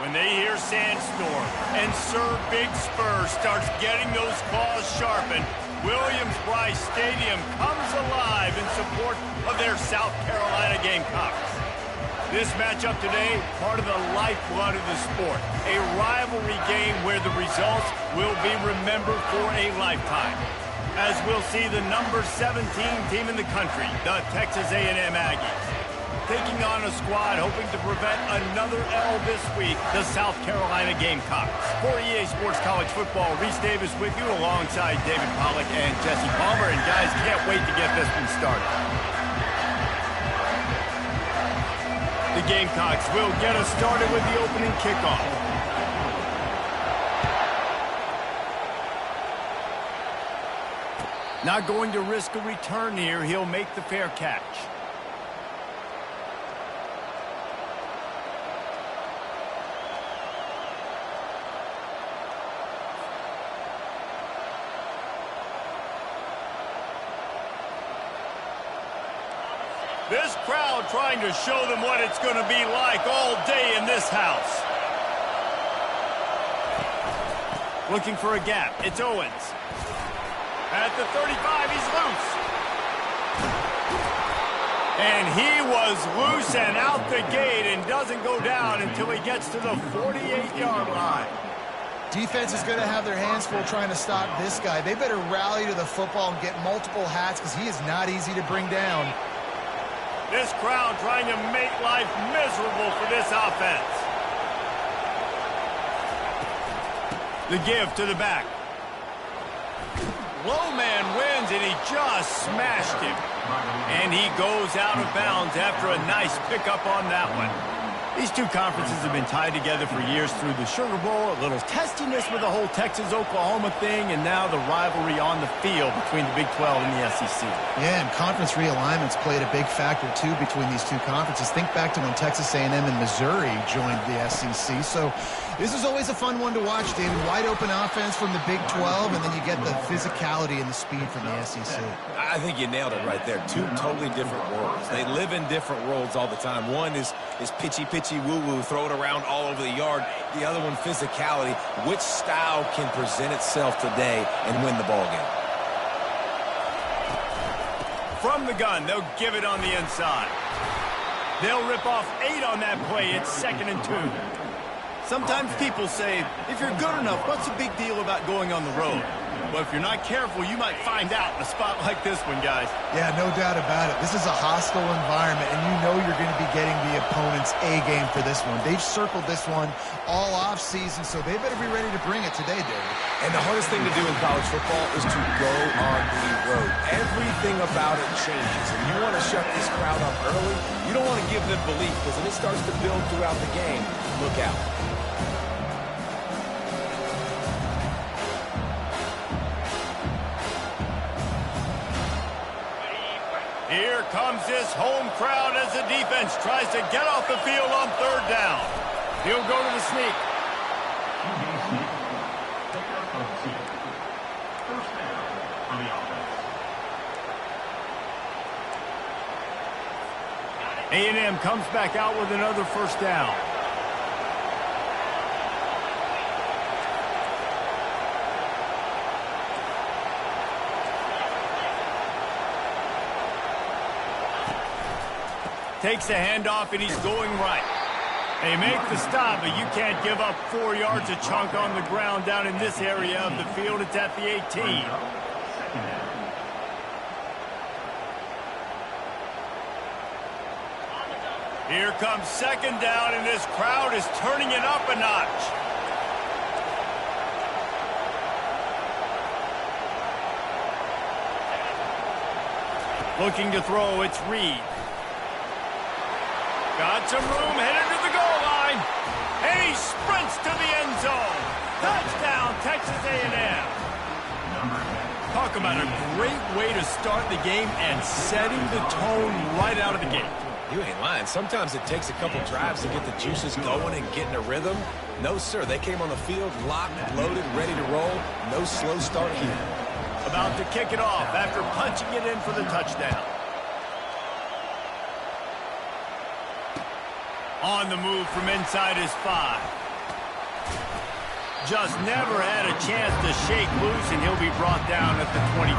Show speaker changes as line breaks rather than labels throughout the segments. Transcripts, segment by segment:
When they hear Sandstorm and Sir Big Spur starts getting those claws sharpened, Williams-Brice Stadium comes alive in support of their South Carolina Gamecocks. This matchup today, part of the lifeblood of the sport, a rivalry game where the results will be remembered for a lifetime. As we'll see the number 17 team in the country, the Texas A&M Aggies, taking on a squad hoping to prevent another L this week, the South Carolina Gamecocks. For EA Sports College Football, Reese Davis with you alongside David Pollack and Jesse Palmer. And guys, can't wait to get this one started. The Gamecocks will get us started with the opening kickoff. Not going to risk a return here. He'll make the fair catch. This crowd trying to show them what it's going to be like all day in this house. Looking for a gap. It's Owens. At the 35, he's loose. And he was loose and out the gate and doesn't go down until he gets to the 48-yard line.
Defense is going to have their hands full trying to stop this guy. They better rally to the football and get multiple hats because he is not easy to bring down.
This crowd trying to make life miserable for this offense. The give to the back. Low man wins, and he just smashed him. And he goes out of bounds after a nice pickup on that one. These two conferences have been tied together for years through the Sugar Bowl, a little testiness with the whole Texas-Oklahoma thing, and now the rivalry on the field between the Big 12 and the SEC.
Yeah, and conference realignments played a big factor, too, between these two conferences. Think back to when Texas A&M and Missouri joined the SEC. So this is always a fun one to watch, David. Wide-open offense from the Big 12, and then you get the physicality and the speed from the SEC.
I think you nailed it right there. Two totally different worlds. They live in different worlds all the time. One is pitchy woo-woo, throw it around all over the yard. The other one, physicality. Which style can present itself today and win the ball game?
From the gun, they'll give it on the inside. They'll rip off 8 on that play. It's 2nd and 2. Sometimes people say, if you're good enough, what's the big deal about going on the road? Well, if you're not careful, you might find out in a spot like this one, guys.
Yeah, no doubt about it. This is a hostile environment, and you know you're going to be getting the opponent's A game for this one. They've circled this one all off-season, so they better be ready to bring it today, David.
And the hardest thing to do in college football is to go on the road. Everything about it changes, and you want to shut this crowd up early. You don't want to give them belief, because when it starts to build throughout the game, look out.
Here comes this home crowd as the defense tries to get off the field on 3rd down. He'll go to the sneak. A&M comes back out with another 1st down. Takes the handoff, and he's going right. They make the stop, but you can't give up 4 yards a chunk on the ground down in this area of the field. It's at the 18. Here comes 2nd down, and this crowd is turning it up a notch. Looking to throw, it's Reed. Got some room, headed to the goal line. And he sprints to the end zone. Touchdown, Texas A&M. Talk about a great way to start the game and setting the tone right out of the gate.
You ain't lying. Sometimes it takes a couple drives to get the juices going and get in a rhythm. No, sir. They came on the field locked, loaded, ready to roll. No slow start here.
About to kick it off after punching it in for the touchdown. On the move from inside his 5. Just never had a chance to shake loose, and he'll be brought down at the 24.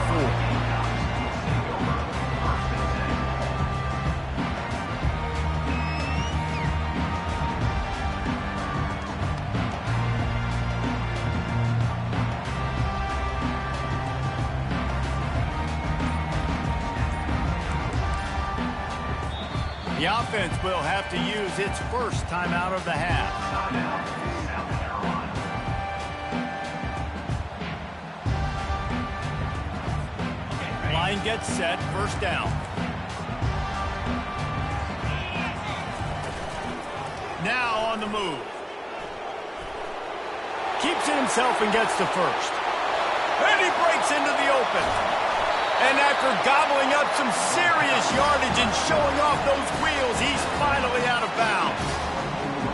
The offense will have to use its first timeout of the half. Line gets set, first down. Now on the move. Keeps it himself and gets to first. And he breaks into the open. And after gobbling up some serious yardage and showing off those wheels, he's finally out of bounds.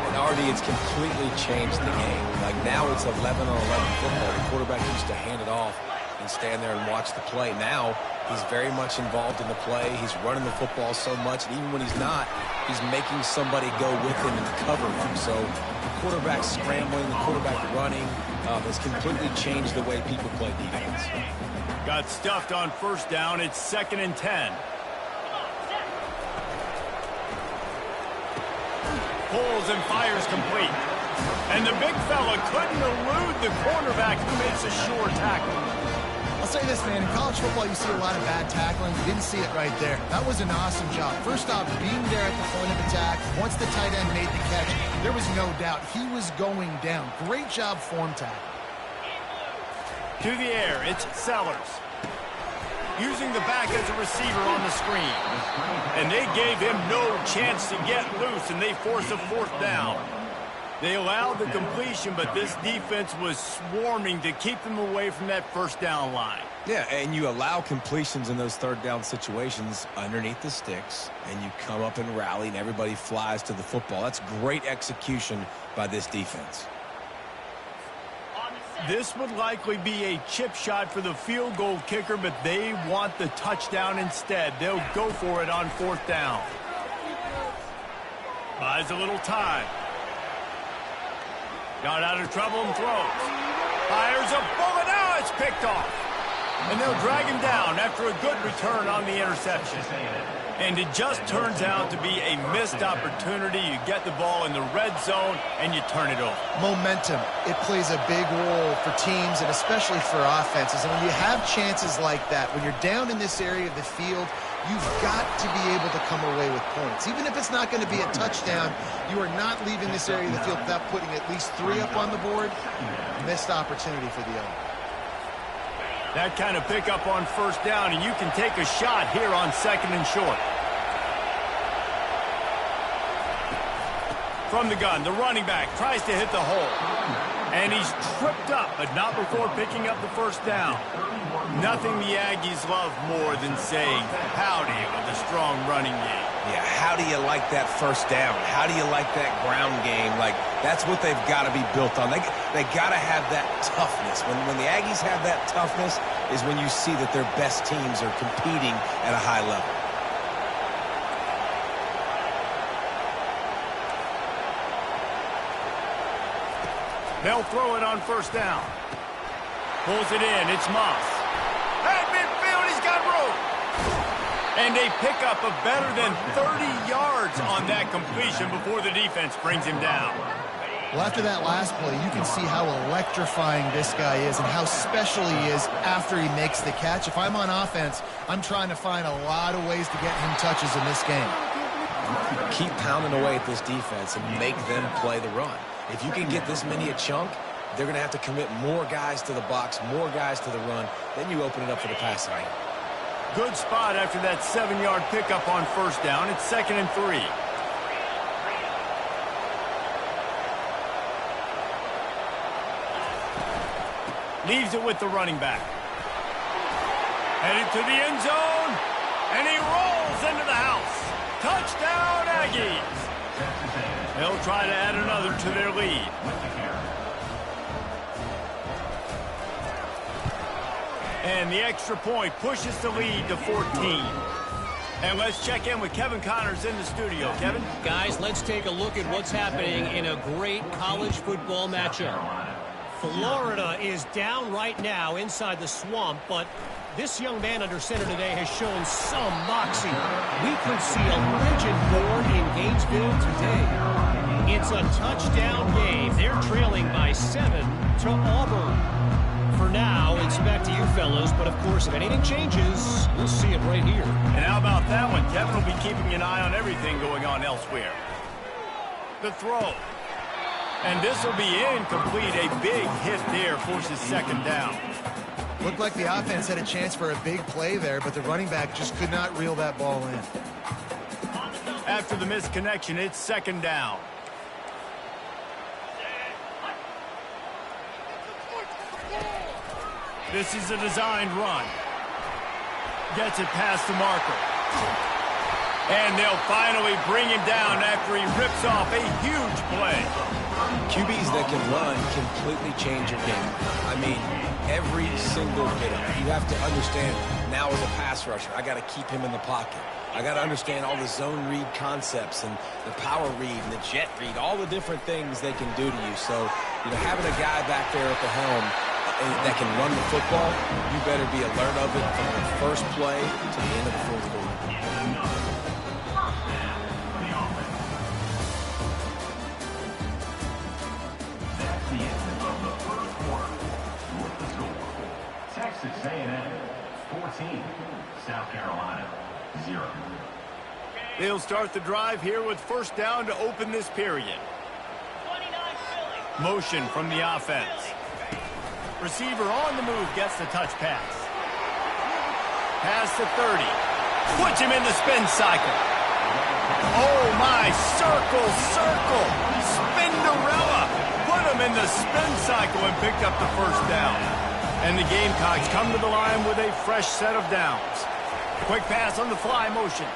And Artie, it's completely changed the game. Like now it's 11-on-11 football. The quarterback used to hand it off and stand there and watch the play. Now he's very much involved in the play. He's running the football so much, and even when he's not, he's making somebody go with him and cover him. So the quarterback scrambling, the quarterback running has completely changed the way people play defense.
Got stuffed on first down. It's 2nd and 10. Pulls and fires complete. And the big fella couldn't elude the cornerback who makes a sure tackle.
I'll say this, man. In college football, you see a lot of bad tackling. You didn't see it right there. That was an awesome job. First off, being there at the point of attack. Once the tight end made the catch, there was no doubt he was going down. Great job form tackle.
To the air, it's Sellers. Using the back as a receiver on the screen. And they gave him no chance to get loose, and they force a 4th down. They allowed the completion, but this defense was swarming to keep them away from that first down line.
Yeah, and you allow completions in those 3rd down situations underneath the sticks, and you come up and rally, and everybody flies to the football. That's great execution by this defense.
This would likely be a chip shot for the field goal kicker, but they want the touchdown instead. They'll go for it on 4th down. Buys a little time. Got out of trouble and throws. Fires a bullet. Now it's picked off. And they'll drag him down after a good return on the interception. And it just turns out to be a missed opportunity. You get the ball in the red zone, and you turn it over.
Momentum. It plays a big role for teams and especially for offenses. And when you have chances like that, when you're down in this area of the field, you've got to be able to come away with points. Even if it's not going to be a touchdown, you are not leaving this area of the field without putting at least 3 up on the board. Missed opportunity for the other.
That kind of pickup on first down, and you can take a shot here on 2nd and short. From the gun, the running back tries to hit the hole. And he's tripped up, but not before picking up the first down. Nothing the Aggies love more than saying howdy with a strong running game.
Yeah, how do you like that first down? How do you like that ground game? Like, that's what they've got to be built on. They got to have that toughness. When the Aggies have that toughness is when you see that their best teams are competing at a high level.
They'll throw it on first down. Pulls it in. It's Moss. At midfield, he's got room. And they pick up a better than 30 yards on that completion before the defense brings him down.
Well, after that last play, you can see how electrifying this guy is and how special he is after he makes the catch. If I'm on offense, I'm trying to find a lot of ways to get him touches in this game.
Keep pounding away at this defense and make them play the run. If you can get this many a chunk, they're going to have to commit more guys to the box, more guys to the run. Then you open it up for the passing game.
Good spot after that 7-yard pickup on first down. It's 2nd and 3. Leaves it with the running back. Headed to the end zone, and he rolls into the house. Touchdown, Aggies. They'll try to add another to their lead. And the extra point pushes the lead to 14. And let's check in with Kevin Connors in the studio. Kevin?
Guys, let's take a look at what's happening in a great college football matchup. Florida is down right now inside the swamp, but this young man under center today has shown some moxie. We could see a legend born in Gainesville today. It's a touchdown game. They're trailing by 7 to Auburn. For now, it's back to you fellows, but of course, if anything changes, we'll see it right here.
And how about that one? Kevin will be keeping an eye on everything going on elsewhere. The throw. And this will be incomplete. A big hit there forces second down.
Looked like the offense had a chance for a big play there, but the running back just could not reel that ball in.
After the missed connection, it's second down. This is a designed run. Gets it past the marker. And they'll finally bring him down after he rips off a huge play.
QBs that can run completely change your game. I mean, every single bit of it. You have to understand, now as a pass rusher, I got to keep him in the pocket. I got to understand all the zone read concepts and the power read and the jet read, all the different things they can do to you. So, having a guy back there at the helm that can run the football, you better be alert of it from the first play to the end of the fourth quarter.
Texas A&M 14, South Carolina 0.
They'll start the drive here with first down to open this period. Motion from the offense. Receiver on the move gets the touch pass. Pass to 30. Puts him in the spin cycle. Oh my, circle. Spinderella. Put him in the spin cycle and picked up the first down. And the Gamecocks come to the line with a fresh set of downs. Quick pass on the fly motion.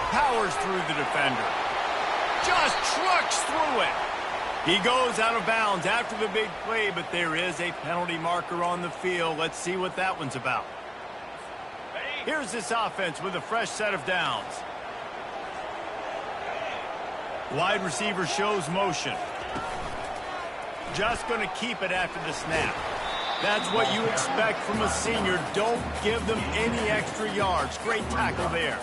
Powers through the defender. Just trucks through it. He goes out of bounds after the big play, but there is a penalty marker on the field. Let's see what that one's about. Here's this offense with a fresh set of downs. Wide receiver shows motion. Just going to keep it after the snap. That's what you expect from a senior. Don't give them any extra yards. Great tackle there.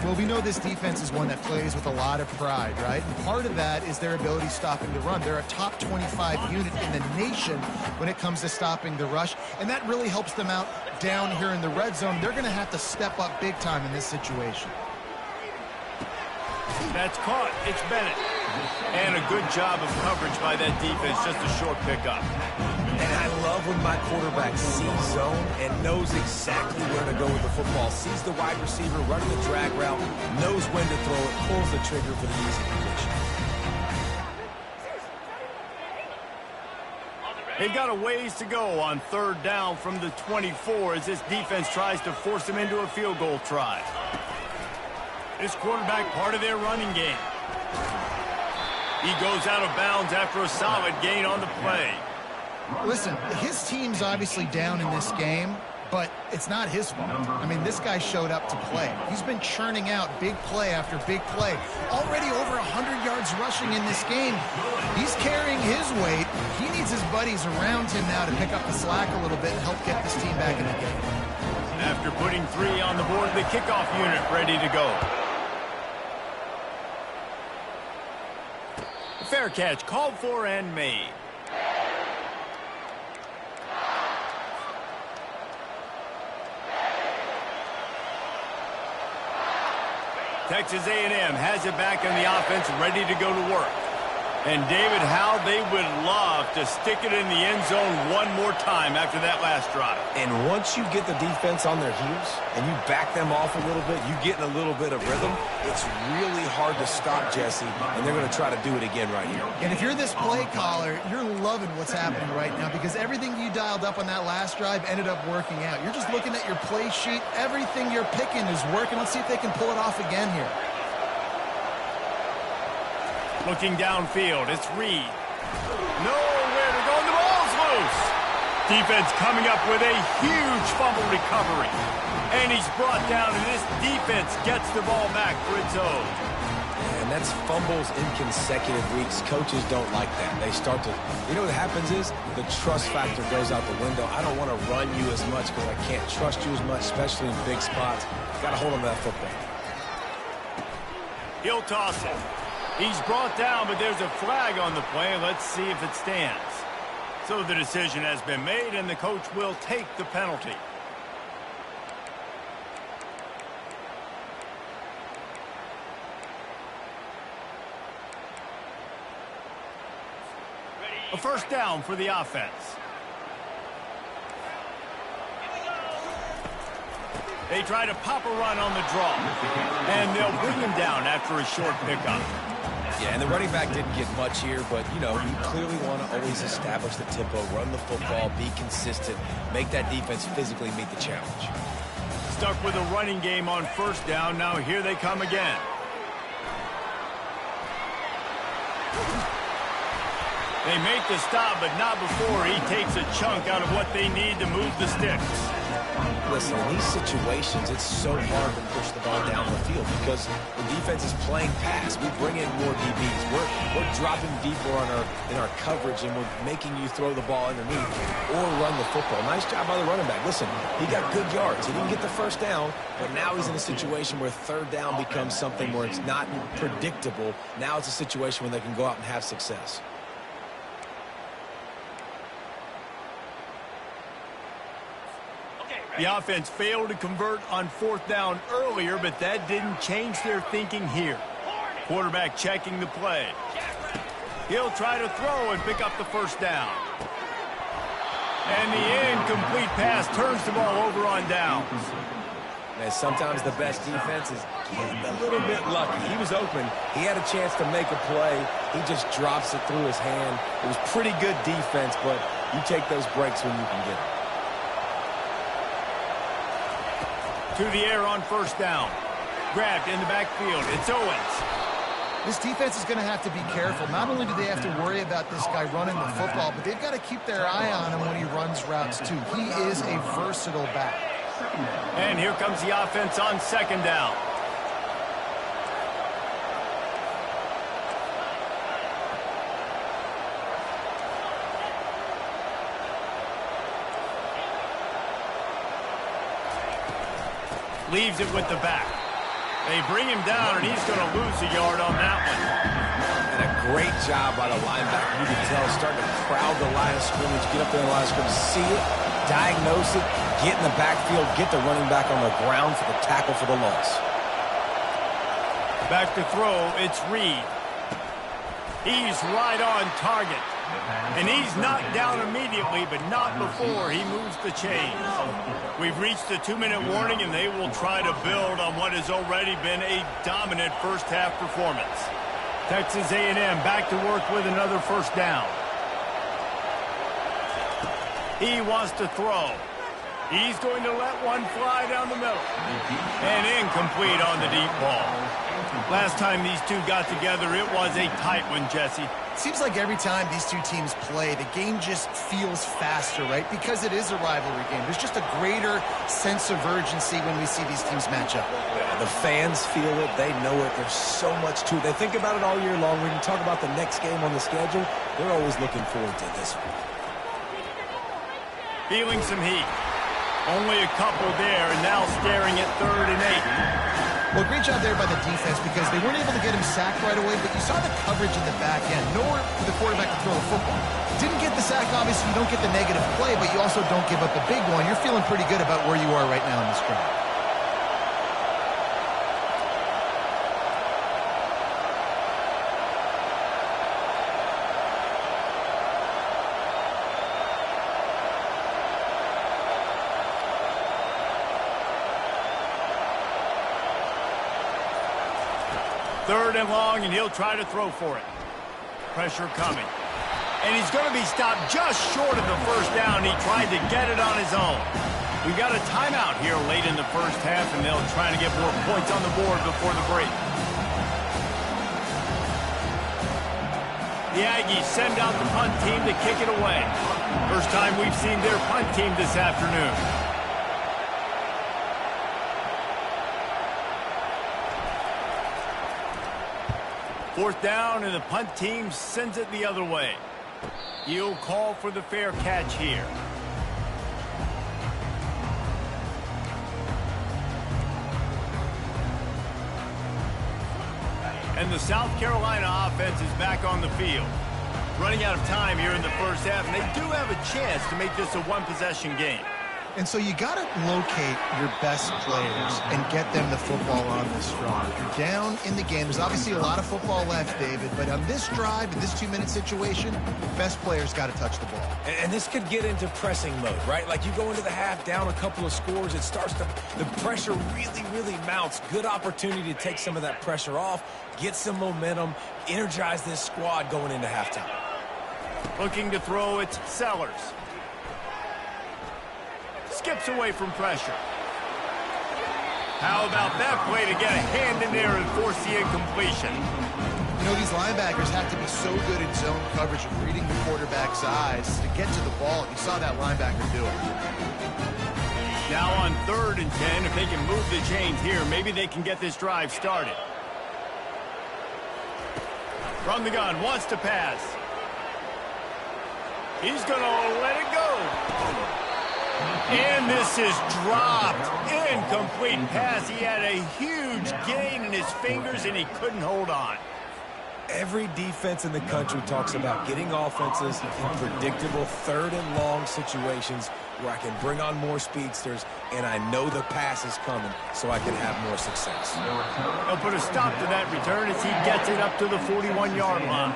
Well, we know this defense is one that plays with a lot of pride, right? And part of that is their ability stopping the run. They're a top 25 unit in the nation when it comes to stopping the rush, and that really helps them out down here in the red zone. They're going to have to step up big time in this situation.
That's caught. It's Bennett. And a good job of coverage by that defense. Just a short pickup.
And I love when my quarterback sees zone and knows exactly where to go with the football. Sees the wide receiver running the drag route, knows when to throw it, pulls the trigger for the easy completion.
They've got a ways to go on third down from the 24 as this defense tries to force them into a field goal try. This quarterback part of their running game. He goes out of bounds after a solid gain on the play.
Listen, his team's obviously down in this game, but it's not his fault. I mean, this guy showed up to play. He's been churning out big play after big play. Already over 100 yards rushing in this game. He's carrying his weight. He needs his buddies around him now to pick up the slack a little bit and help get this team back in the game.
After putting 3 on the board, the kickoff unit ready to go. Fair catch called for and made. Texas A&M has it back in the offense, ready to go to work. And, David, how they would love to stick it in the end zone one more time after that last drive.
And once you get the defense on their heels and you back them off a little bit, you get in a little bit of rhythm, it's really hard to stop, Jesse, and they're going to try to do it again right here.
And if you're this play caller, you're loving what's happening right now because everything you dialed up on that last drive ended up working out. You're just looking at your play sheet. Everything you're picking is working. Let's see if they can pull it off again here.
Looking downfield, it's Reed. Nowhere to go, and the ball's loose. Defense coming up with a huge fumble recovery. And he's brought down, and this defense gets the ball back for its own.
And that's fumbles in consecutive weeks. Coaches don't like that. They start to, you know what happens is the trust factor goes out the window. I don't want to run you as much because I can't trust you as much, especially in big spots. Got to hold on to that football.
He'll toss it. He's brought down, but there's a flag on the play. Let's see if it stands. So the decision has been made, and the coach will take the penalty. A first down for the offense. They try to pop a run on the draw, and they'll bring him down after a short pickup.
Yeah, and the running back didn't get much here, but, you know, you clearly want to always establish the tempo, run the football, be consistent, make that defense physically meet the challenge.
Stuck with a running game on first down. Now here they come again. They make the stop, but not before he takes a chunk out of what they need to move the sticks.
Listen, in these situations, it's so hard to push the ball down the field because the defense is playing pass. We bring in more DBs. We're dropping deeper in our coverage, and we're making you throw the ball underneath or run the football. Nice job by the running back. Listen, he got good yards. He didn't get the first down, but now he's in a situation where third down becomes something where it's not predictable. Now it's a situation where they can go out and have success.
The offense failed to convert on fourth down earlier, but that didn't change their thinking here. Quarterback checking the play. He'll try to throw and pick up the first down. And the incomplete pass turns the ball over on downs.
Man, sometimes the best defense is a little bit lucky. He was open. He had a chance to make a play. He just drops it through his hand. It was pretty good defense, but you take those breaks when you can get them.
To the air on first down. Grabbed in the backfield. It's Owens.
This defense is going to have to be careful. Not only do they have to worry about this guy running the football, but they've got to keep their eye on him when he runs routes, too. He is a versatile back.
And here comes the offense on second down. Leaves it with the back. They bring him down, and he's going to lose a yard on that one.
And a great job by the linebacker. You can tell, starting to crowd the line of scrimmage, get up there in the line of scrimmage, see it, diagnose it, get in the backfield, get the running back on the ground for the tackle for the loss.
Back to throw, it's Reed. He's right on target. And he's knocked down immediately, but not before he moves the chains. We've reached the 2-minute warning, and they will try to build on what has already been a dominant first-half performance. Texas A&M back to work with another first down. He wants to throw. He's going to let one fly down the middle. And incomplete on the deep ball. Last time these two got together, it was a tight one, Jesse.
Seems like every time these two teams play, the game just feels faster, right? Because it is a rivalry game. There's just a greater sense of urgency when we see these teams match up.
Yeah, the fans feel it. They know it. There's so much to it. They think about it all year long. When you talk about the next game on the schedule, they're always looking forward to this one.
Feeling some heat. Only a couple there, and now staring at 3rd and 8.
Well, great job there by the defense because they weren't able to get him sacked right away, but you saw the coverage in the back end. Nowhere for the quarterback to throw the football. Didn't get the sack, obviously. You don't get the negative play, but you also don't give up a big one. You're feeling pretty good about where you are right now in this drive.
3rd and long, and he'll try to throw for it. Pressure coming. And he's going to be stopped just short of the 1st down. He tried to get it on his own. We got a timeout here late in the 1st half, and they'll try to get more points on the board before the break. The Aggies send out the punt team to kick it away. First time we've seen their punt team this afternoon. Fourth down, and the punt team sends it the other way. He'll call for the fair catch here. And the South Carolina offense is back on the field. Running out of time here in the 1st half, and they do have a chance to make this a one-possession game.
And so you got to locate your best players and get them the football on this drive. You're down in the game. There's obviously a lot of football left, David, but on this drive, in this 2-minute situation, best players got to touch the ball.
And this could get into pressing mode, right? Like you go into the half down a couple of scores, it starts to, the pressure really mounts. Good opportunity to take some of that pressure off, get some momentum, energize this squad going into halftime.
Looking to throw, it's Sellers. Skips away from pressure. How about that play to get a hand in there and force the incompletion?
You know, these linebackers have to be so good in zone coverage of reading the quarterback's eyes to get to the ball. You saw that linebacker do it.
Now on 3rd and 10, if they can move the chains here, maybe they can get this drive started. From the gun, wants to pass. He's going to let it go. And this is dropped. Incomplete pass. He had a huge gain in his fingers, and he couldn't hold on.
Every defense in the country talks about getting offenses in predictable 3rd and long situations where I can bring on more speedsters, and I know the pass is coming, so I can have more success.
They'll put a stop to that return as he gets it up to the 41-yard line.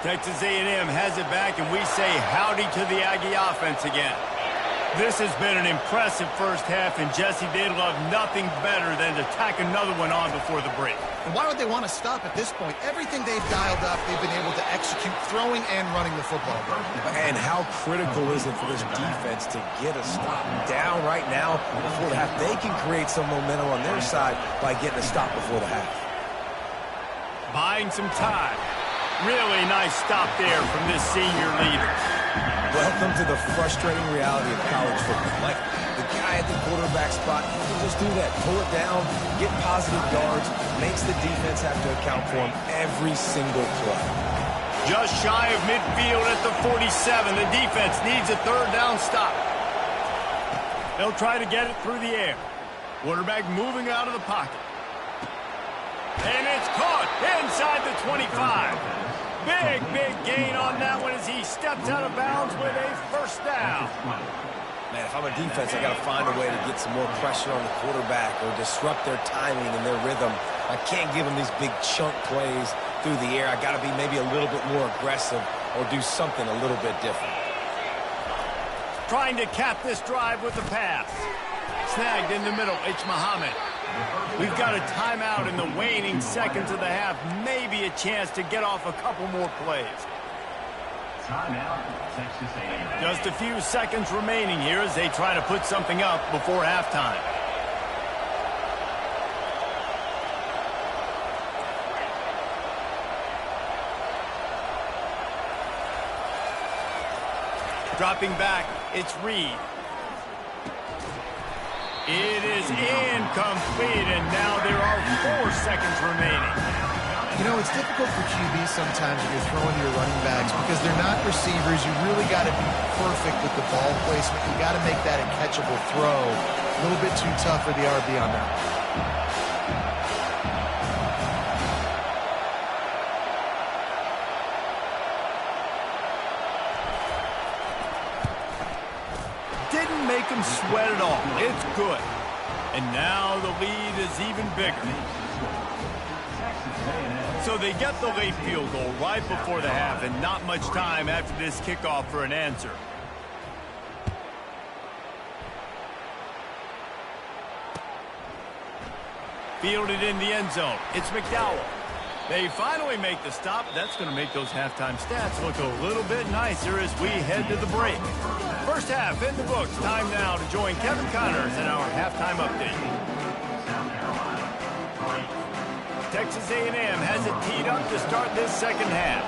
Texas A&M has it back, and we say howdy to the Aggie offense again. This has been an impressive 1st half, and Jesse, they'd love nothing better than to tack another one on before the break.
And why would they want to stop at this point? Everything they've dialed up, they've been able to execute throwing and running the football.
And how critical is it for this defense to get a stop down right now before the half? They can create some momentum on their side by getting a stop before the half.
Buying some time. Really nice stop there from this senior leader.
Welcome to the frustrating reality of college football. Like, the guy at the quarterback spot, he can just do that. Pull it down, get positive yards, makes the defense have to account for him every single play.
Just shy of midfield at the 47. The defense needs a 3rd down stop. They'll try to get it through the air. Quarterback moving out of the pocket. And it's caught inside the 25. Big gain on that one as he steps out of bounds with a 1st down.
Man, if I'm a defense, I got to find a way to get some more pressure on the quarterback or disrupt their timing and their rhythm. I can't give them these big chunk plays through the air. I got to be maybe a little bit more aggressive or do something a little bit different.
Trying to cap this drive with a pass. Snagged in the middle, it's Muhammad. We've got a timeout in the waning seconds of the half. Maybe a chance to get off a couple more plays.
Timeout, Texas A&M.
Just a few seconds remaining here as they try to put something up before halftime. Dropping back, it's Reed. It is incomplete, and now there are 4 seconds remaining.
You know, it's difficult for QB sometimes when you're throwing to your running backs because they're not receivers. You really got to be perfect with the ball placement. You got to make that a catchable throw. A little bit too tough for the RB on that.
Didn't make him sweat at all. It's good. And now the lead is even bigger. So they get the late field goal right before the half, and not much time after this kickoff for an answer. Fielded in the end zone. It's McDowell. They finally make the stop. That's going to make those halftime stats look a little bit nicer as we head to the break. First half in the books. Time now to join Kevin Connors in our halftime update. Texas A&M has it teed up to start this second half.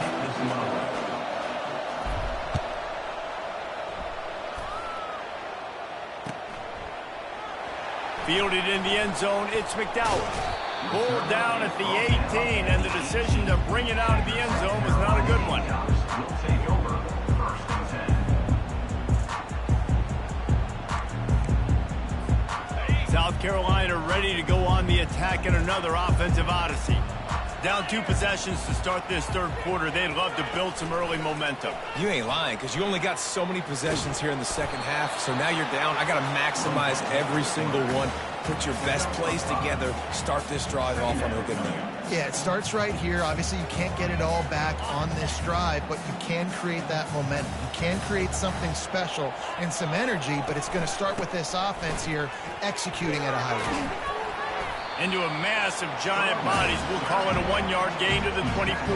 Fielded in the end zone, it's McDowell. Pulled down at the 18, and the decision to bring it out of the end zone was not a good one. South Carolina ready to go on the attack in another offensive odyssey. Down 2 possessions to start this third quarter. They'd love to build some early momentum.
You ain't lying, because you only got so many possessions here in the second half, so now you're down. I got to maximize every single one. Put your best plays together. Start this drive off on a good note.
Yeah, it starts right here. Obviously, you can't get it all back on this drive, but you can create that momentum. You can create something special and some energy, but it's going to start with this offense here executing at a high rate.
Into a mass of giant bodies. We'll call it a 1-yard gain to the 24.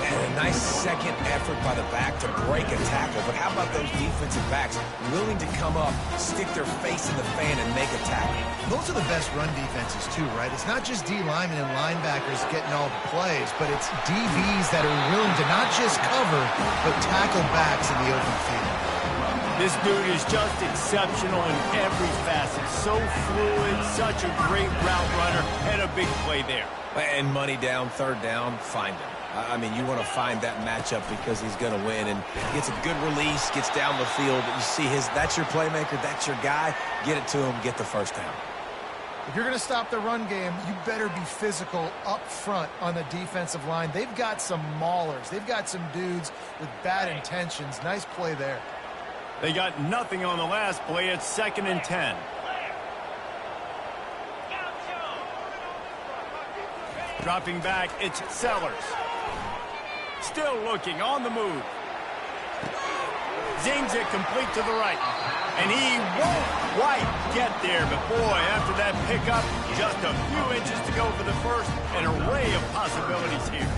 And a nice second effort by the back to break a tackle. But how about those defensive backs willing to come up, stick their face in the fan, and make a tackle?
Those are the best run defenses, too, right? It's not just D linemen and linebackers getting all the plays, but it's DBs that are willing to not just cover, but tackle backs in the open field.
This dude is just exceptional in every facet. So fluid, such a great route runner, and a big play there.
And money down, third down, find him. I mean, you want to find that matchup because he's going to win, and gets a good release, gets down the field. You see that's your playmaker, that's your guy. Get it to him, get the first down.
If you're going to stop the run game, you better be physical up front on the defensive line. They've got some maulers. They've got some dudes with bad intentions. Nice play there.
They got nothing on the last play. It's 2nd and 10. Dropping back, it's Sellers. Still looking, on the move. Zings it complete to the right. And he won't quite get there. But boy, after that pickup, just a few inches to go for the first. An array of possibilities here.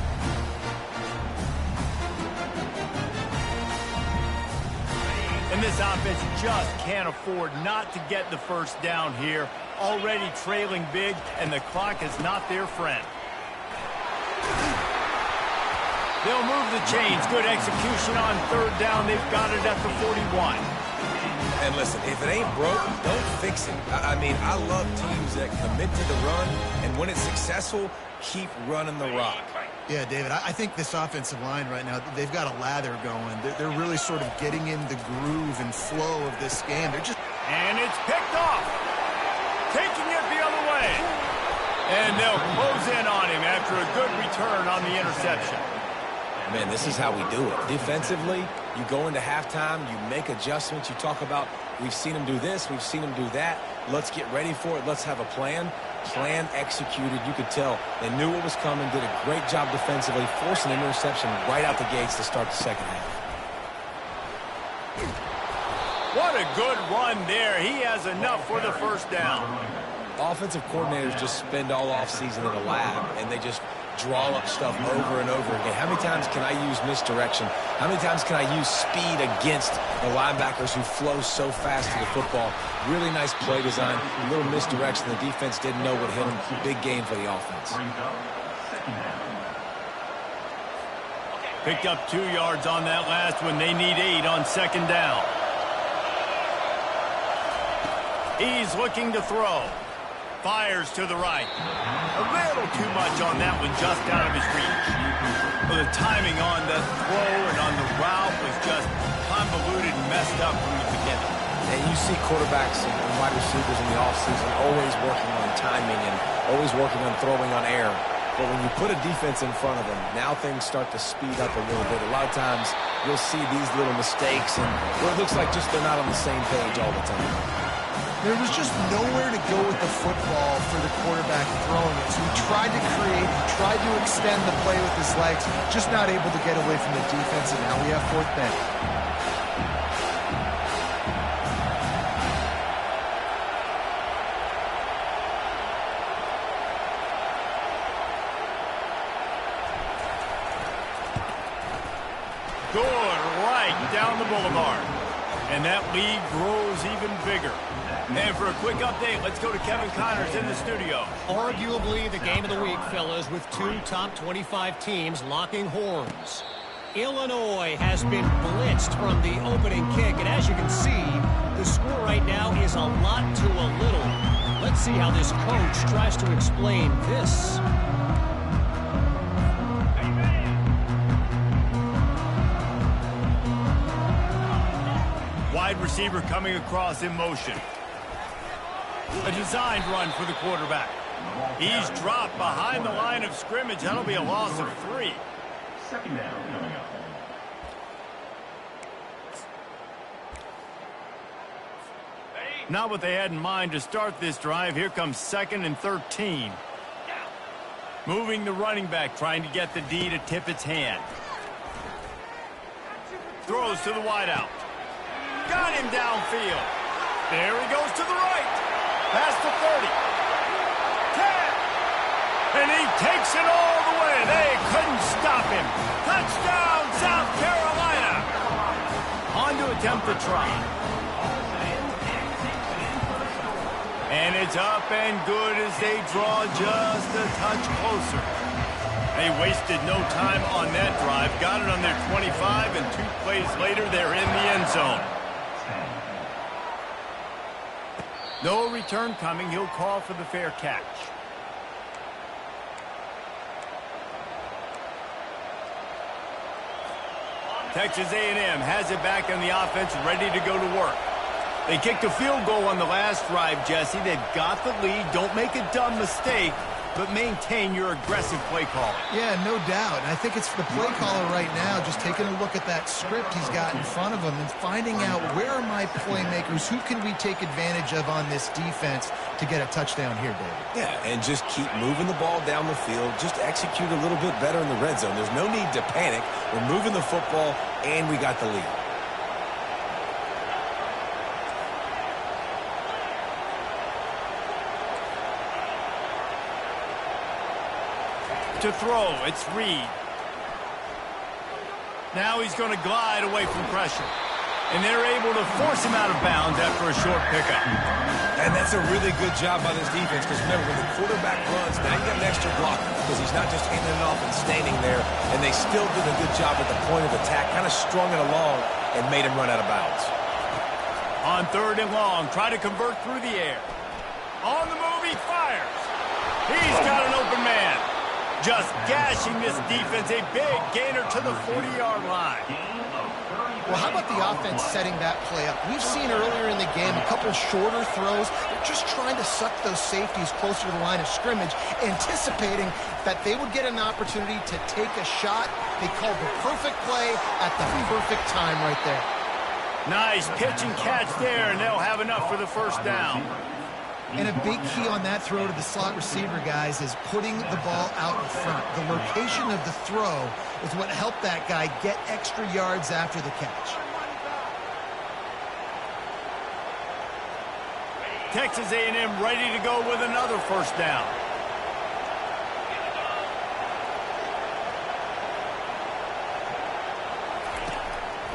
And this offense just can't afford not to get the first down here. Already trailing big, and the clock is not their friend. They'll move the chains. Good execution on third down. They've got it at the 41.
And listen, if it ain't broke, don't fix it. I mean, I love teams that commit to the run, and when it's successful, keep running the rock.
Yeah, David, I think this offensive line right now, they've got a lather going. They're really sort of getting in the groove and flow of this game.
And it's picked off. Taking it the other way. And they'll close in on him after a good return on the interception.
Man, this is how we do it. Defensively, you go into halftime, you make adjustments. You talk about, we've seen them do this, we've seen them do that. Let's get ready for it. Let's have a plan. Plan executed. You could tell they knew what was coming, did a great job defensively, forcing an interception right out the gates to start the second half.
What a good run there. He has enough for the first down.
Offensive coordinators just spend all offseason in a lab, and they just draw up stuff over and over again. How many times can I use misdirection? How many times can I use speed against the linebackers who flow so fast to the football? Really nice play design, a little misdirection. The defense didn't know what hit them. Big game for the offense.
Picked up 2 yards on that last one. They need 8 on second down. He's looking to throw. Fires to the right. A little too much on that one, just out of his reach. Well, the timing on the throw and on the route was just convoluted and messed up from the beginning.
And you see quarterbacks and wide receivers in the offseason always working on timing and always working on throwing on air. But when you put a defense in front of them, now things start to speed up a little bit. A lot of times you'll see these little mistakes and well, it looks like just they're not on the same page all the time.
There was just nowhere to go with the football for the quarterback throwing it. So he tried to create, he tried to extend the play with his legs, just not able to get away from the defense, and now we have 4th down.
Good, right down the boulevard. And that lead grows even bigger. And for a quick update, let's go to Kevin Connors in the studio.
Arguably the game of the week, fellas, with two top 25 teams locking horns. Illinois has been blitzed from the opening kick, and as you can see, the score right now is a lot to a little. Let's see how this coach tries to explain this.
Wide receiver coming across in motion. A designed run for the quarterback. He's dropped behind the line of scrimmage. That'll be a loss of 3.
Second down coming up.
Not what they had in mind to start this drive. Here comes 2nd and 13. Moving the running back, trying to get the D to tip its hand. Throws to the wideout. Got him downfield. There he goes to the right. Past the 30. 10. And he takes it all the way. They couldn't stop him. Touchdown, South Carolina. On to attempt the try. And it's up and good as they draw just a touch closer. They wasted no time on that drive. Got it on their 25, and 2 plays later, they're in the end zone. No return coming. He'll call for the fair catch. Texas A&M has it back on the offense, ready to go to work. They kicked a field goal on the last drive, Jesse. They've got the lead. Don't make a dumb mistake, but maintain your aggressive play call.
Yeah, no doubt. And I think it's the play caller right now just taking a look at that script he's got in front of him and finding out where are my playmakers, who can we take advantage of on this defense to get a touchdown here, David.
Yeah, and just keep moving the ball down the field. Just execute a little bit better in the red zone. There's no need to panic. We're moving the football, and we got the lead.
To throw, it's Reed. Now he's going to glide away from pressure. And they're able to force him out of bounds after a short pickup.
And that's a really good job by this defense, because remember, when the quarterback runs, now you got an extra blocker, because he's not just handing it off and standing there, and they still did a good job at the point of attack, kind of strung it along and made him run out of bounds.
On 3rd and long, try to convert through the air. On the move, he fires. He's got an open man. Just gashing this defense, a big gainer to the 40-yard line.
Well, how about the offense setting that play up? We've seen earlier in the game a couple shorter throws. They're just trying to suck those safeties closer to the line of scrimmage, anticipating that they would get an opportunity to take a shot. They called the perfect play at the perfect time right there. Nice pitch and catch there, and they'll have enough for the first down. And a big key on that throw to the slot receiver, guys, is putting the ball out in front. The location of the throw is what helped that guy get extra yards after the catch.
Texas A&M ready to go with another first down.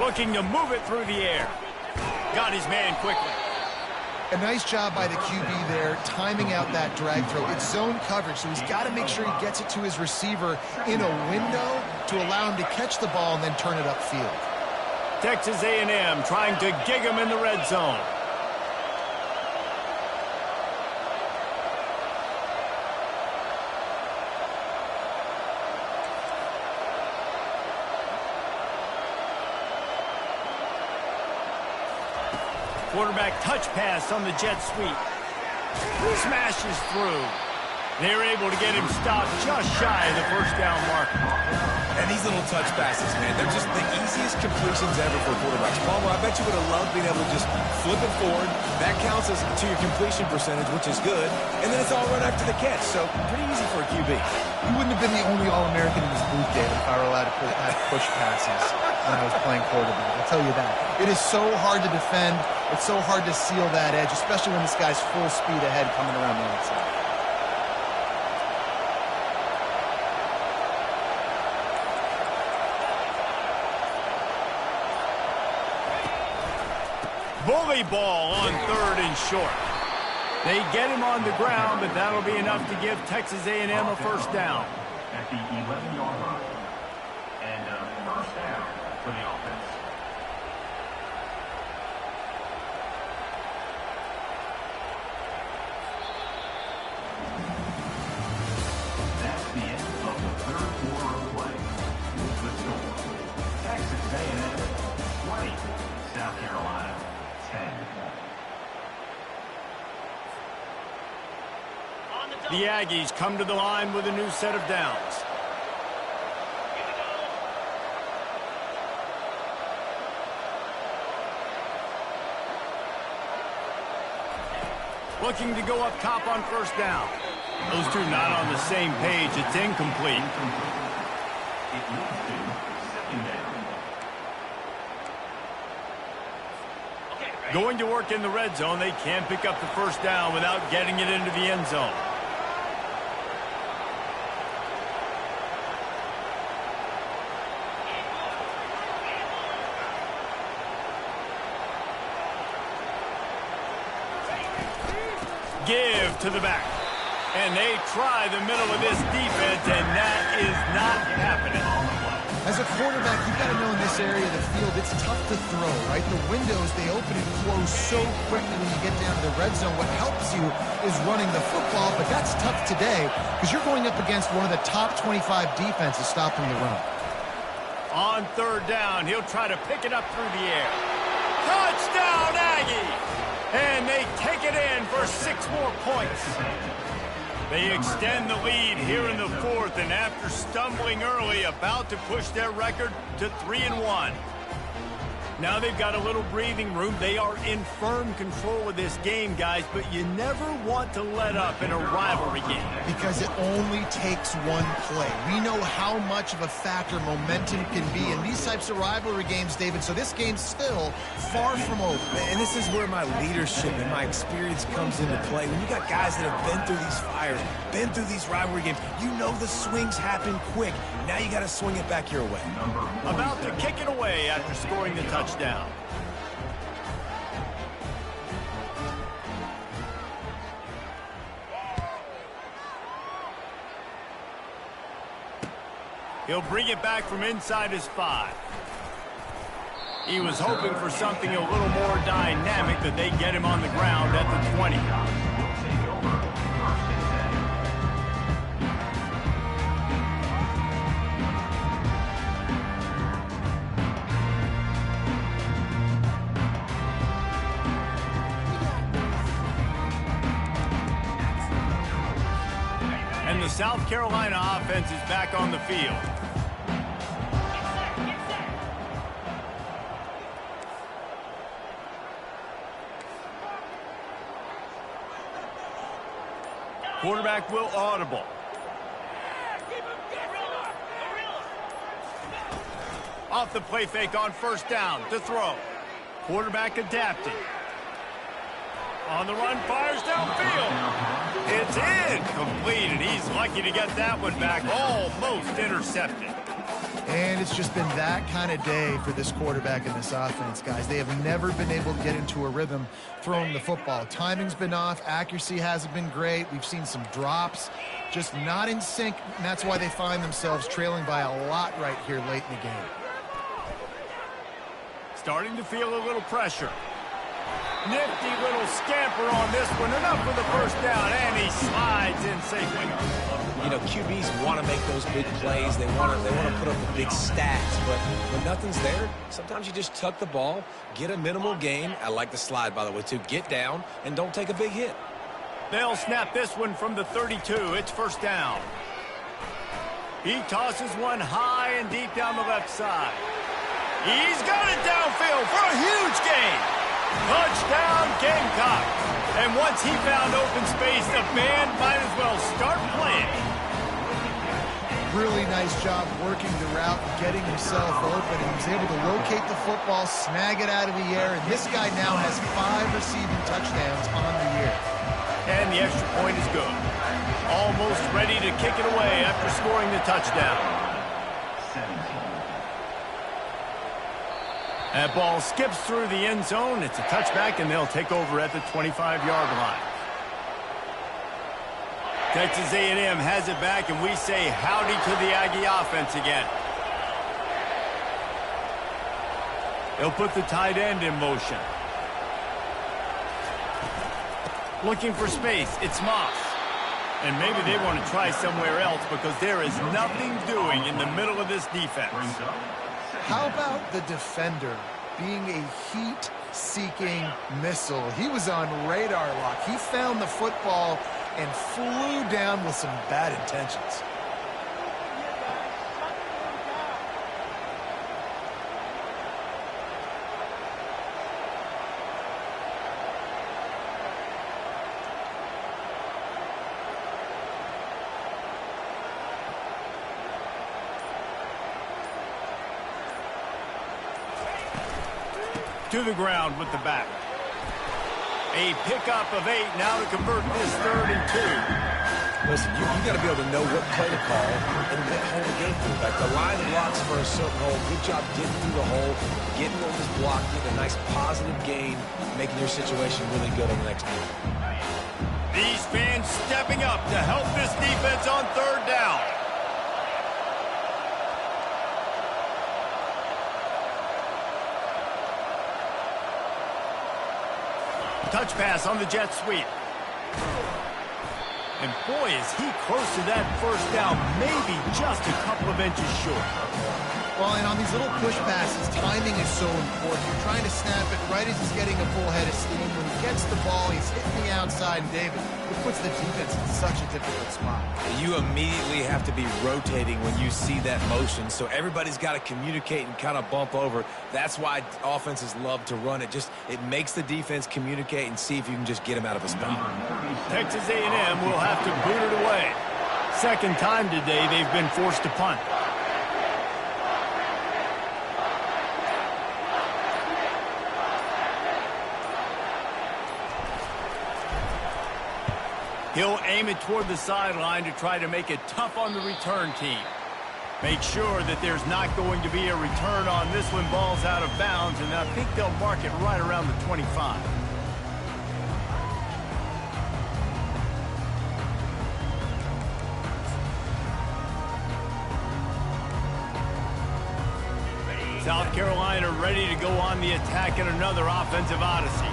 Looking to move it through the air. Got his man quickly.
A nice job by the QB there, timing out that drag throw. It's zone coverage, so he's got to make sure he gets it to his receiver in a window to allow him to catch the ball and then turn it upfield.
Texas A&M trying to gig him in the red zone. Quarterback touch pass on the jet sweep. Smashes through. They're able to get him stopped just shy of the first down marker.
And these little touch passes, man, they're just the easiest completions ever for quarterbacks. Palmer, I bet you would have loved being able to just flip it forward. That counts as to your completion percentage, which is good. And then it's all run after the catch, so pretty easy for a QB.
You wouldn't have been the only All-American in this booth, David, if I were allowed to have push passes when I was playing quarterback. I'll tell you that. It is so hard to defend. It's so hard to seal that edge, especially when this guy's full speed ahead coming around the outside.
Bully ball on 3rd and short. They get him on the ground, but that'll be enough to give Texas A&M a first down.
At the 11-yard line. And first down for the offense. That's the end of the third quarter of play. The score, Texas A&M 20, South Carolina 10.
The Aggies come to the line with a new set of downs. Looking to go up top on first down. Those two not on the same page. It's incomplete.
It leads to second down.
Going to work in the red zone. They can't pick up the first down without getting it into the end zone. Give to the back. And they try the middle of this defense, and that is not happening.
As a quarterback, you've got to know in this area of the field, it's tough to throw, right? The windows, they open and close so quickly when you get down to the red zone. What helps you is running the football, but that's tough today because you're going up against one of the top 25 defenses stopping the run.
On 3rd down, he'll try to pick it up through the air. Touchdown, Aggie! And they take it in for 6 more points. They extend the lead here in the 4th, and after stumbling early, about to push their record to 3-1. Now they've got a little breathing room. They are in firm control of this game, guys, but you never want to let up in a rivalry game.
Because it only takes one play. We know how much of a factor momentum can be in these types of rivalry games, David, so this game's still far from over.
And this is where my leadership and my experience comes into play. When you got guys that have been through these fires, been through these rivalry games, you know the swings happen quick. Now you got to swing it back your way.
About to kick it away after scoring the touchdown. He'll bring it back from inside his 5. He was hoping for something a little more dynamic, that they get him on the ground at the 20. And the South Carolina offense is back on the field. Quarterback will audible. Off the play fake on first down to throw. Quarterback adapting. On the run, fires downfield. It's incomplete, and he's lucky to get that one back. Almost intercepted.
And it's just been that kind of day for this quarterback and this offense, guys. They have never been able to get into a rhythm throwing the football. Timing's been off. Accuracy hasn't been great. We've seen some drops, just not in sync, and that's why they find themselves trailing by a lot right here late in the game.
Starting to feel a little pressure. Nifty little scamper on this one. Enough for the first down, and he slides in safely.
You know, QBs want to make those big plays. They want to put up the big stats. But when nothing's there, sometimes you just tuck the ball, get a minimal gain. I like the slide, by the way, too. Get down and don't take a big hit.
They'll snap this one from the 32. It's first down. He tosses one high and deep down the left side. He's got it downfield for a huge gain. Touchdown, Gamecock. And once he found open space, the band might as well start playing.
Really nice job working the route and getting himself open. He was able to locate the football, snag it out of the air, and this guy now has 5 receiving touchdowns on the year.
And the extra point is good. Almost ready to kick it away after scoring the touchdown. That ball skips through the end zone. It's a touchback, and they'll take over at the 25-yard line. Texas A&M has it back, and we say howdy to the Aggie offense again. They'll put the tight end in motion. Looking for space. It's Moss. And maybe they want to try somewhere else because there is nothing doing in the middle of this defense.
How about the defender being a heat-seeking missile? He was on radar lock. He found the football and flew down with some bad intentions.
To the ground with the back. A pickup of 8 now to convert this 3rd and 2.
Listen, you got to be able to know what play to call and what hole to get through. Like the line blocks for a certain hole. Good job getting through the hole, getting what was blocked, getting a nice positive gain, making your situation really good on the next game.
These fans stepping up to help this defense on 3rd down. Touch pass on the jet sweep. And boy, is he close to that 1st down, maybe just a couple of inches short.
Well, and on these little push passes, timing is so important. You're trying to snap it right as he's getting a full head of steam. When he gets the ball, he's hitting the outside, and David, it puts the defense in such a difficult spot.
You immediately have to be rotating when you see that motion, so everybody's got to communicate and kind of bump over. That's why offenses love to run it. It makes the defense communicate and see if you can just get him out of a spot.
Texas A&M will have to boot it away. 2nd time today they've been forced to punt. He'll aim it toward the sideline to try to make it tough on the return team. Make sure that there's not going to be a return on this when ball's out of bounds, and I think they'll mark it right around the 25. South Carolina ready to go on the attack in another offensive odyssey.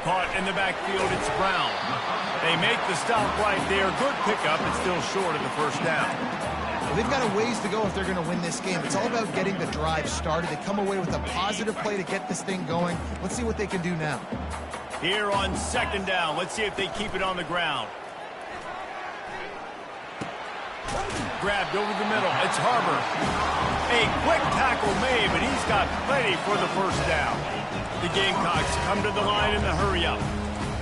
Caught in the backfield, it's Brown. They make the stop right there. Good pickup, but still short of the 1st down.
Well, they've got a ways to go if they're going to win this game. It's all about getting the drive started. They come away with a positive play to get this thing going. Let's see what they can do now.
Here on 2nd down, let's see if they keep it on the ground. Grabbed over the middle, it's Harbor. A quick tackle made, but he's got plenty for the 1st down. The Gamecocks come to the line in the hurry-up.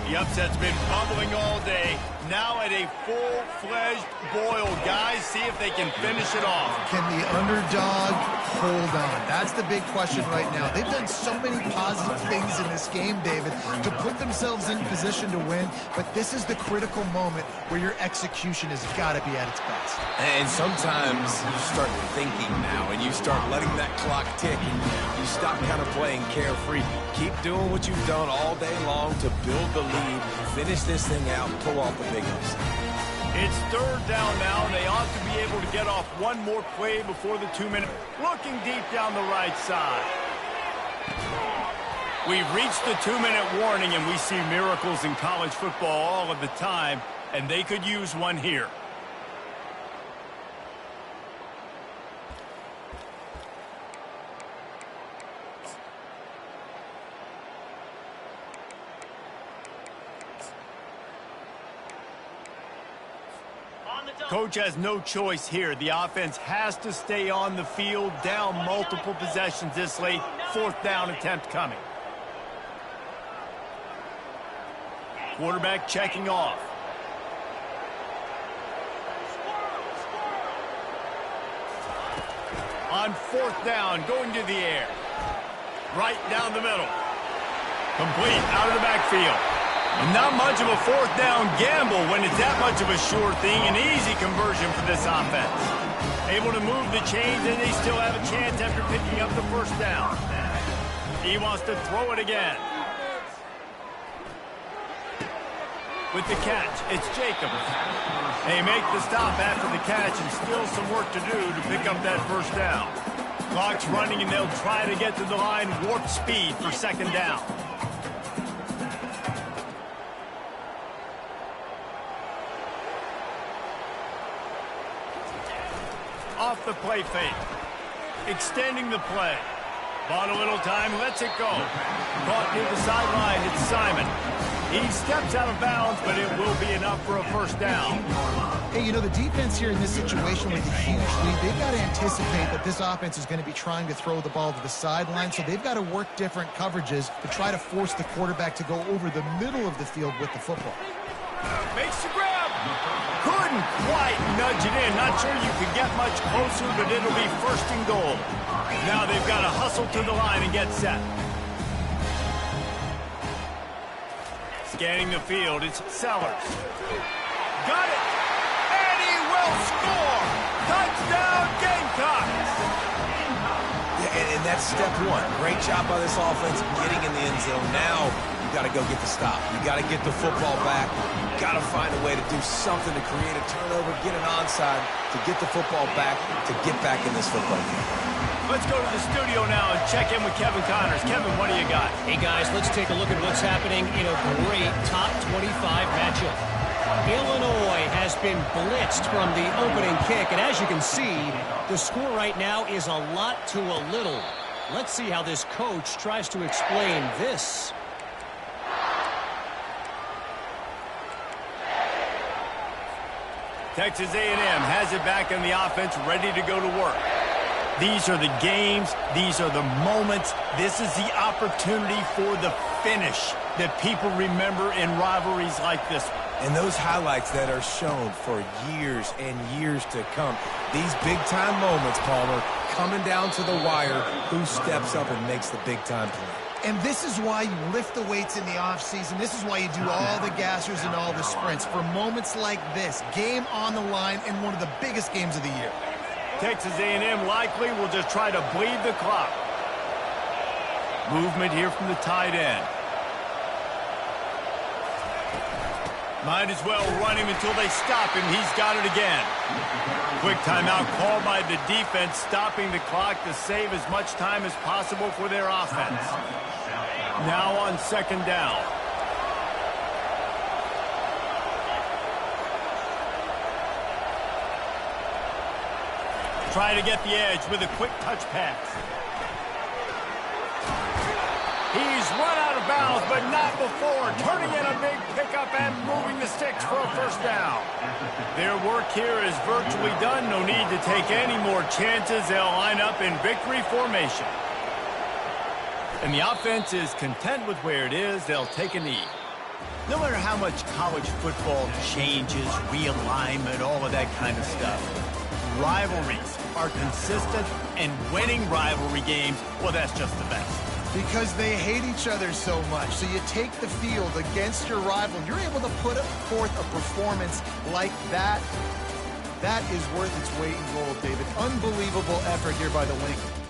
The upset's been bubbling all day. Now at a full-fledged boil. Guys, see if they can finish it off.
Can the underdog hold on? That's the big question right now. They've done so many positive things in this game, David, to put themselves in position to win, but this is the critical moment where your execution has got to be at its best.
And sometimes you start thinking now, and you start letting that clock tick, and you stop kind of playing carefree. Keep doing what you've done all day long to build the lead, finish this thing out, and pull off the big ups.
It's 3rd down now, and they ought to be able to get off one more play before the 2-minute. Looking deep down the right side. We've reached the 2-minute warning, and we see miracles in college football all of the time, and they could use one here. Coach has no choice here. The offense has to stay on the field, down multiple possessions this late. 4th down attempt coming. Quarterback checking off. On 4th down, going to the air. Right down the middle. Complete out of the backfield. And not much of a fourth down gamble when it's that much of a sure thing. An easy conversion for this offense. Able to move the chains, and they still have a chance after picking up the first down. He wants to throw it again. With the catch, it's Jacobs. They make the stop after the catch, and still some work to do to pick up that first down. Clock's running, and they'll try to get to the line warp speed for second down. Off the play fake. Extending the play. Bought a little time, lets it go. Caught near the sideline, it's Simon. He steps out of bounds, but it will be enough for a first down.
Hey, you know, the defense here in this situation with a huge lead, they've got to anticipate that this offense is going to be trying to throw the ball to the sideline, so they've got to work different coverages to try to force the quarterback to go over the middle of the field with the football.
Makes the grab. Couldn't quite nudge it in. Not sure you could get much closer, but it'll be first and goal. Now they've got to hustle to the line and get set. Scanning the field, it's Sellers. Got it! And he will score! Touchdown, Gamecocks!
Yeah, and that's step one. Great job by this offense getting in the end zone. Now you got to go get the stop. You got to get the football back. You got to find a way to do something to create a turnover, get an onside, to get the football back, to get back in this football game.
Let's go to the studio now and check in with Kevin Connors. Kevin, what do you got?
Hey, guys, let's take a look at what's happening in a great top 25 matchup. Illinois has been blitzed from the opening kick, and as you can see, the score right now is a lot to a little. Let's see how this coach tries to explain this.
Texas A&M has it back in the offense, ready to go to work. These are the games. These are the moments. This is the opportunity for the finish that people remember in rivalries like this one.
And those highlights that are shown for years and years to come. These big-time moments, Palmer, coming down to the wire, who steps up and makes the big-time play.
And this is why you lift the weights in the offseason. This is why you do all the gassers and all the sprints. For moments like this, game on the line in one of the biggest games of the year.
Texas A&M likely will just try to bleed the clock. Movement here from the tight end. Might as well run him until they stop him. He's got it again. Quick timeout called by the defense, stopping the clock to save as much time as possible for their offense. Now on second down. Try to get the edge with a quick touch pass. He's run out of bounds, but not before. Turning in a big pickup and moving the sticks for a first down. Their work here is virtually done. No need to take any more chances. They'll line up in victory formation. And the offense is content with where it is. They'll take a knee. No matter how much college football changes, realignment, all of that kind of stuff, rivalries are consistent, and winning rivalry games, well, that's just the best.
Because they hate each other so much. So you take the field against your rival. You're able to put forth a performance like that. That is worth its weight in gold, David. Unbelievable effort here by the Wings.